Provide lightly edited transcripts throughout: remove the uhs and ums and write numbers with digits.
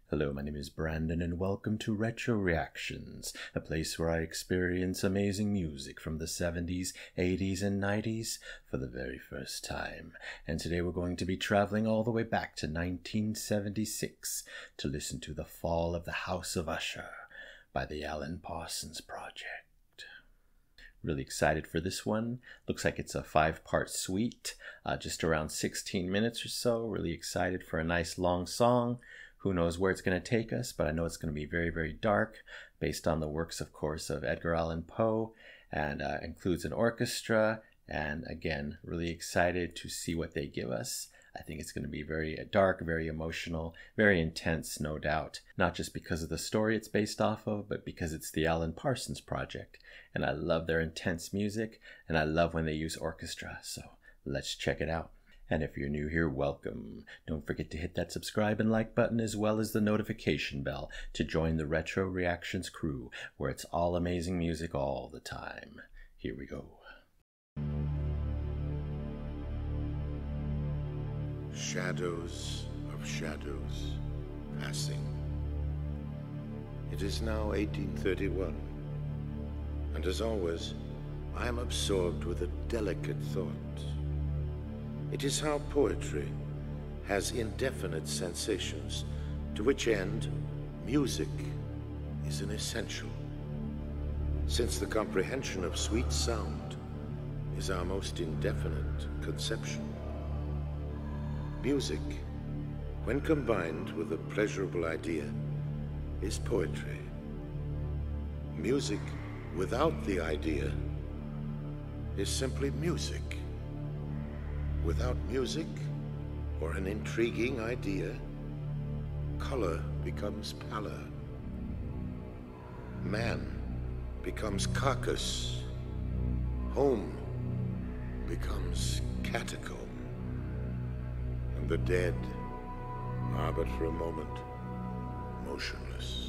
Hello, my name is Brandon and welcome to Retro Reactions, a place where I experience amazing music from the 70s, 80s, and 90s for the very first time. And today we're going to be traveling all the way back to 1976 to listen to The Fall of the House of Usher by the Parsons Project. Really excited for this one. Looks like it's a 5-part suite, just around 16 minutes or so. Really excited for a nice long song. Who knows where it's going to take us, but I know it's going to be very, very dark, based on the works, of course, of Edgar Allan Poe, and includes an orchestra. And again, really excited to see what they give us. I think it's going to be very dark, very emotional, very intense, no doubt. Not just because of the story it's based off of, but because it's the Parsons Project. And I love their intense music, and I love when they use orchestra. So let's check it out. And if you're new here, welcome. Don't forget to hit that subscribe and like button as well as the notification bell to join the Retro Reactions crew, where it's all amazing music all the time. Here we go. Shadows of shadows passing. It is now 1831, and as always, I am absorbed with a delicate thought. It is how poetry has indefinite sensations, to which end music is an essential, since the comprehension of sweet sound is our most indefinite conception. Music, when combined with a pleasurable idea, is poetry. Music without the idea is simply music. Without music or an intriguing idea, color becomes pallor. Man becomes carcass. Home becomes catacomb. And the dead are but for a moment motionless.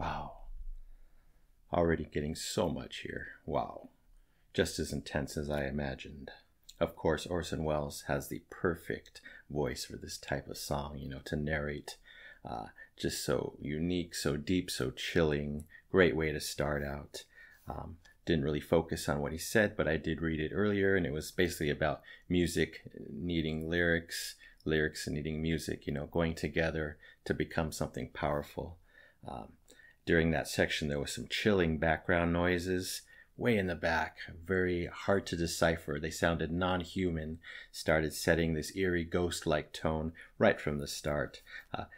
Wow. Already getting so much here. Wow. just as intense as I imagined. Of course, Orson Welles has the perfect voice for this type of song, to narrate. Just so unique, so deep, so chilling. Great way to start out. Didn't really focus on what he said, but I did read it earlier, and it was basically about music needing lyrics, lyrics and needing music, going together to become something powerful. During that section, there was some chilling background noises way in the back, very hard to decipher. They sounded non-human, started setting this eerie ghost-like tone right from the start.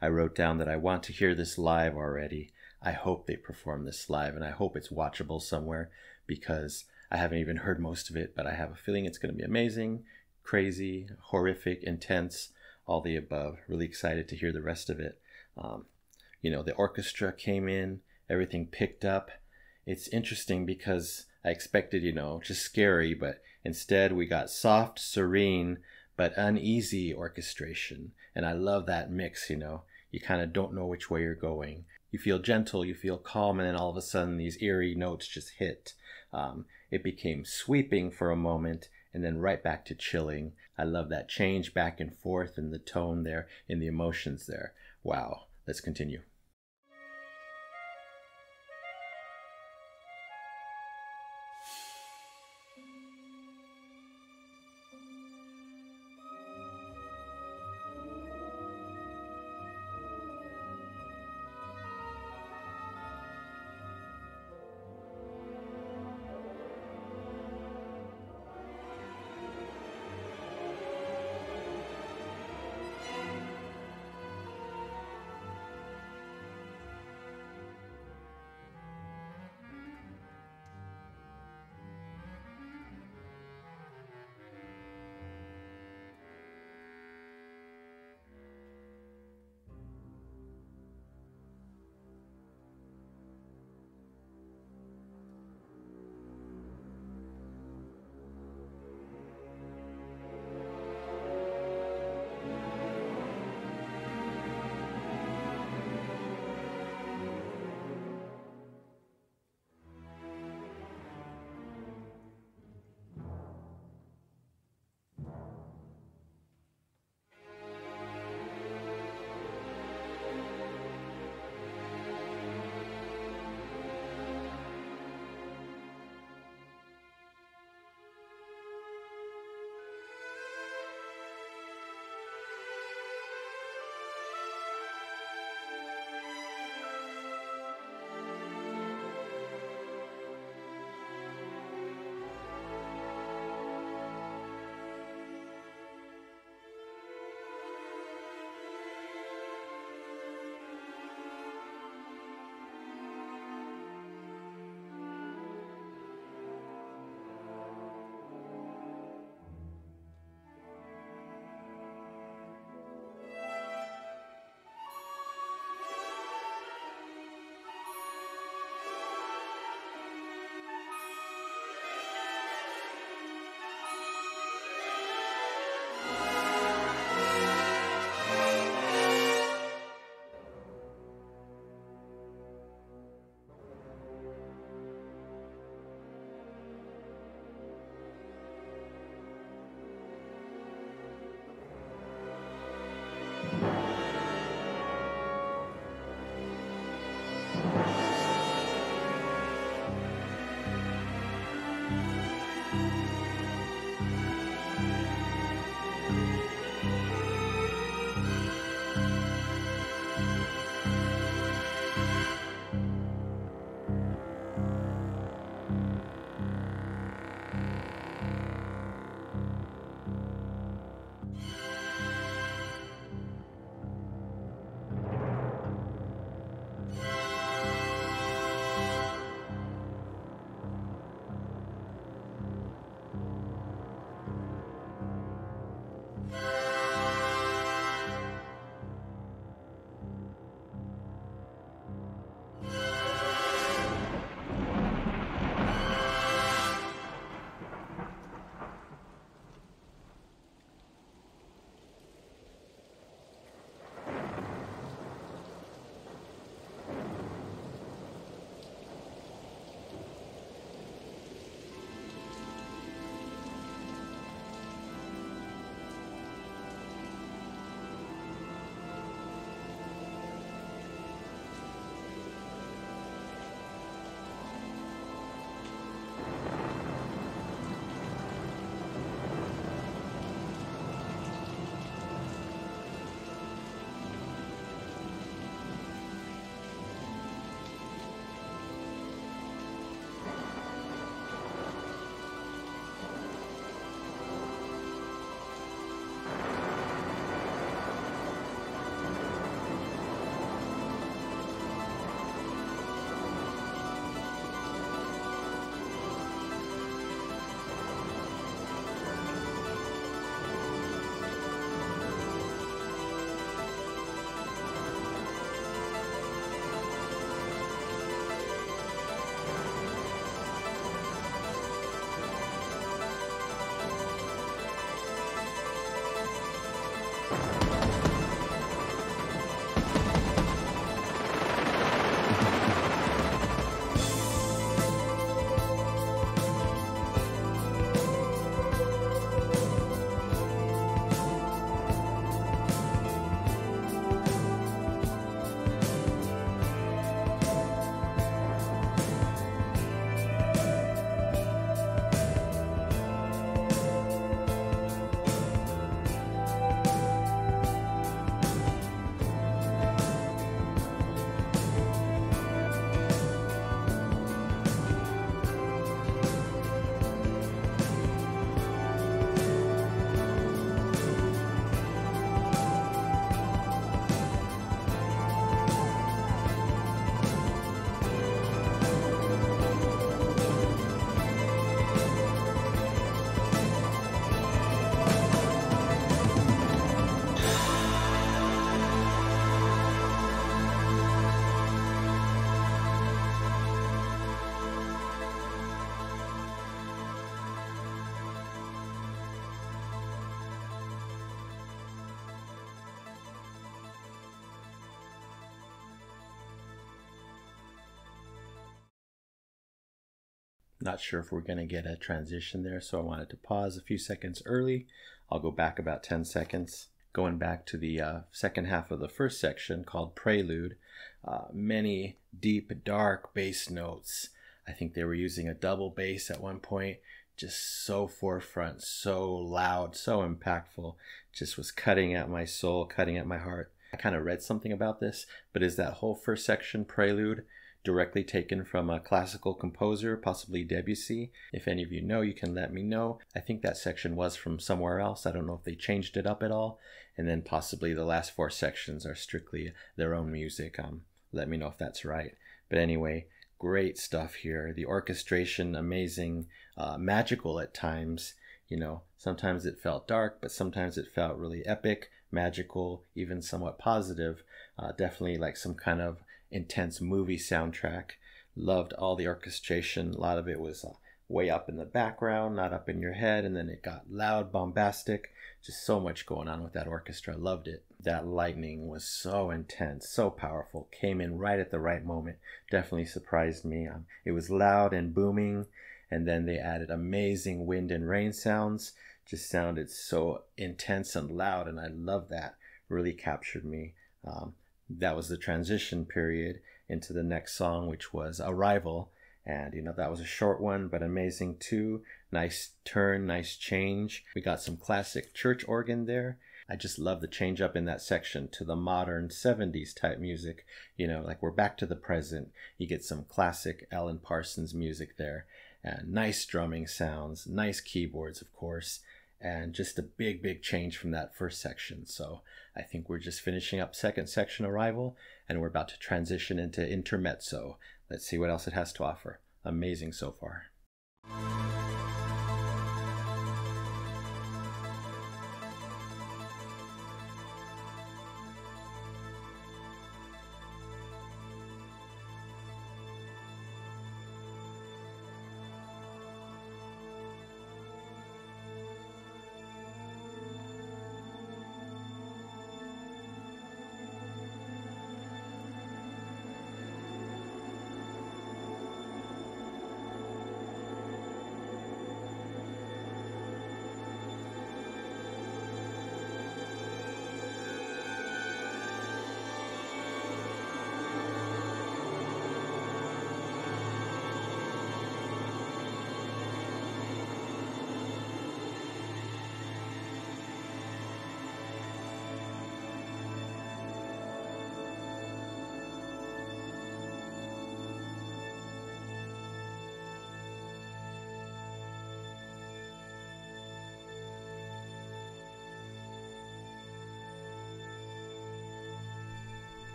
I wrote down that I want to hear this live already. I hope they perform this live, and I hope it's watchable somewhere, because I haven't even heard most of it, but I have a feeling it's going to be amazing, crazy, horrific, intense, all the above. Really excited to hear the rest of it. The orchestra came in, everything picked up. It's interesting because I expected, just scary, but instead we got soft, serene, but uneasy orchestration. And I love that mix, You kind of don't know which way you're going. You feel gentle, you feel calm, and then all of a sudden these eerie notes just hit. It became sweeping for a moment, and then right back to chilling. I love that change back and forth in the tone there, in the emotions there. Wow, let's continue. Not sure if we're going to get a transition there, so I wanted to pause a few seconds early. I'll go back about 10 seconds. Going back to the second half of the first section called Prelude, many deep, dark bass notes. I think they were using a double bass at one point, just so forefront, so loud, so impactful, just was cutting at my soul, cutting at my heart. I kind of read something about this, but is that whole first section, Prelude, directly taken from a classical composer, possibly Debussy? If any of you know, you can let me know. I think that section was from somewhere else. I don't know if they changed it up at all. And then possibly the last 4 sections are strictly their own music. Let me know if that's right. But anyway, great stuff here. The orchestration, amazing, magical at times. You know, sometimes it felt dark, but sometimes it felt really epic, magical, even somewhat positive. Definitely like some kind of intense movie soundtrack. Loved all the orchestration. A lot of it was way up in the background, not up in your head, and then it got loud, bombastic. Just so much going on with that orchestra. Loved it. That lightning was so intense, so powerful. Came in right at the right moment. Definitely surprised me. It was loud and booming, and then they added amazing wind and rain sounds. Just sounded so intense and loud, and I love that. Really captured me. That was the transition period into the next song, which was Arrival. And, you know, that was a short one, but amazing too. Nice turn, nice change. We got some classic church organ there. I just love the change up in that section to the modern 70s type music. You know, like we're back to the present. You get some classic Alan Parsons music there. And nice drumming sounds, nice keyboards, of course. And just a big, big change from that first section. So I think we're just finishing up second section, Arrival, and we're about to transition into Intermezzo. Let's see what else it has to offer. Amazing so far.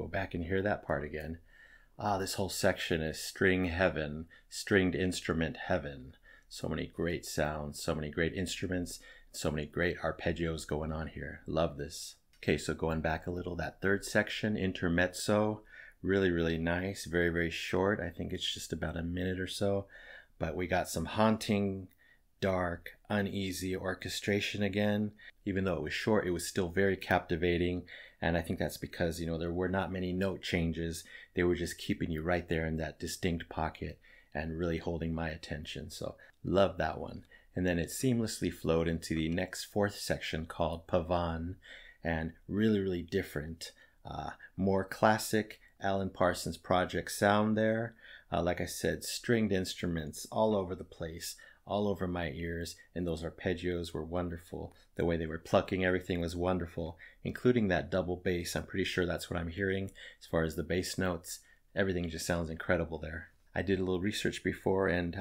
go back and hear that part again. This whole section is string heaven, stringed instrument heaven. So many great sounds, so many great instruments, so many great arpeggios going on here. Love this. Okay, so going back a little, that third section, intermezzo, really, really nice. Very, very short. I think it's just about a minute or so. But we got some haunting, dark, uneasy orchestration again. Even though it was short, it was still very captivating. And I think that's because, you know, there were not many note changes. They were just keeping you right there in that distinct pocket and really holding my attention. So love that one. And then it seamlessly flowed into the next fourth section called Pavan, and really, really different, more classic Alan Parsons Project sound there. Like I said, stringed instruments all over the place, all over my ears, and those arpeggios were wonderful. The way they were plucking everything was wonderful, including that double bass. I'm pretty sure that's what I'm hearing as far as the bass notes. Everything just sounds incredible there. I did a little research before, and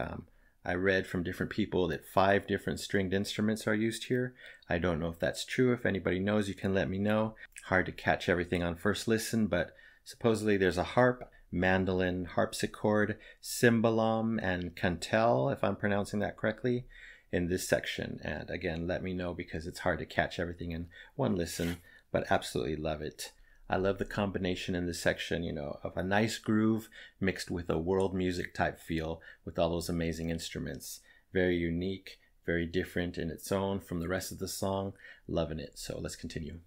I read from different people that 5 different stringed instruments are used here. I don't know if that's true. If anybody knows, you can let me know. Hard to catch everything on first listen, but supposedly there's a harp, mandolin, harpsichord, cymbalum, and cantel, if I'm pronouncing that correctly, in this section. And again, let me know because it's hard to catch everything in one listen, but absolutely love it. I love the combination in this section, you know, of a nice groove mixed with a world music type feel with all those amazing instruments. Very unique, very different in its own from the rest of the song. Loving it. So let's continue.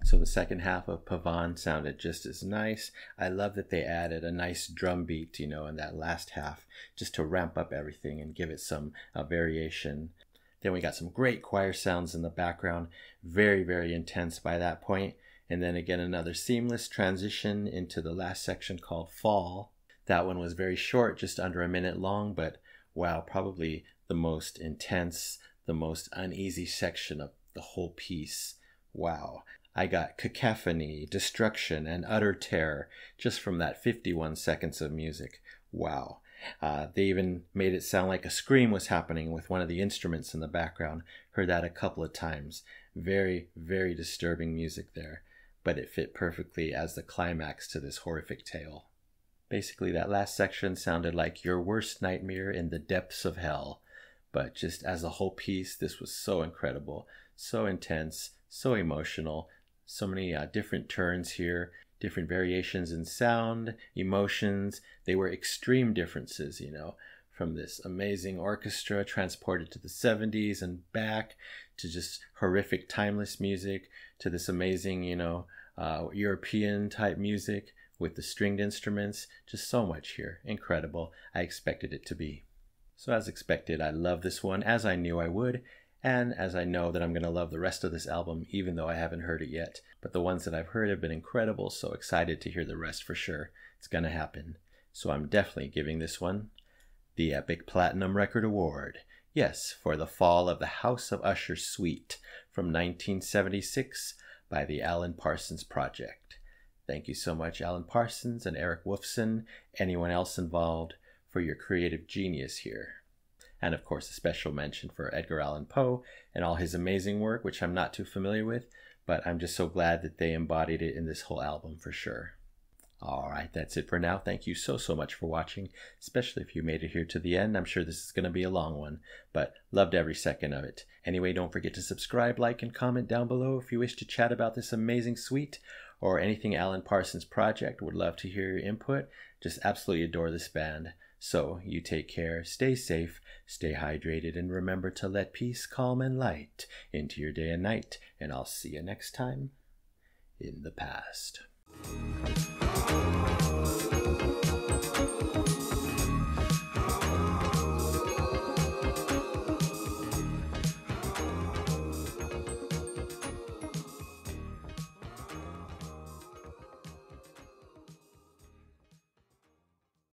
So the second half of Pavan sounded just as nice. I love that they added a nice drum beat, you know, in that last half, just to ramp up everything and give it some variation. Then we got some great choir sounds in the background, very, very intense by that point. And then again, another seamless transition into the last section called Fall. That one was very short, just under a minute long, but wow, probably the most intense, the most uneasy section of the whole piece. Wow. I got cacophony, destruction, and utter terror just from that 51 seconds of music. Wow. They even made it sound like a scream was happening with one of the instruments in the background. Heard that a couple of times. Very, very disturbing music there, but it fit perfectly as the climax to this horrific tale. Basically, that last section sounded like your worst nightmare in the depths of hell. But just as a whole piece, this was so incredible, so intense, so emotional, so many different turns here, different variations in sound, emotions. They were extreme differences, you know, from this amazing orchestra transported to the 70s and back to just horrific timeless music to this amazing, you know, European type music with the stringed instruments. Just so much here. Incredible. I expected it to be. So as expected, I love this one, as I knew I would, and as I know that I'm going to love the rest of this album, even though I haven't heard it yet. But the ones that I've heard have been incredible, so excited to hear the rest for sure. It's going to happen. So I'm definitely giving this one the Epic Platinum Record Award. Yes, for the Fall of the House of Usher Suite from 1976 by the Alan Parsons Project. Thank you so much, Alan Parsons and Eric Wolfson, anyone else involved, for your creative genius here. And of course, a special mention for Edgar Allan Poe and all his amazing work, which I'm not too familiar with, but I'm just so glad that they embodied it in this whole album for sure. All right, that's it for now. Thank you so much for watching, especially if you made it here to the end. I'm sure this is going to be a long one, but loved every second of it. Anyway, don't forget to subscribe, like, and comment down below if you wish to chat about this amazing suite or anything Alan Parsons Project. Would love to hear your input. Just absolutely adore this band. So you take care, stay safe, stay hydrated, and remember to let peace, calm, and light into your day and night. And I'll see you next time in the past.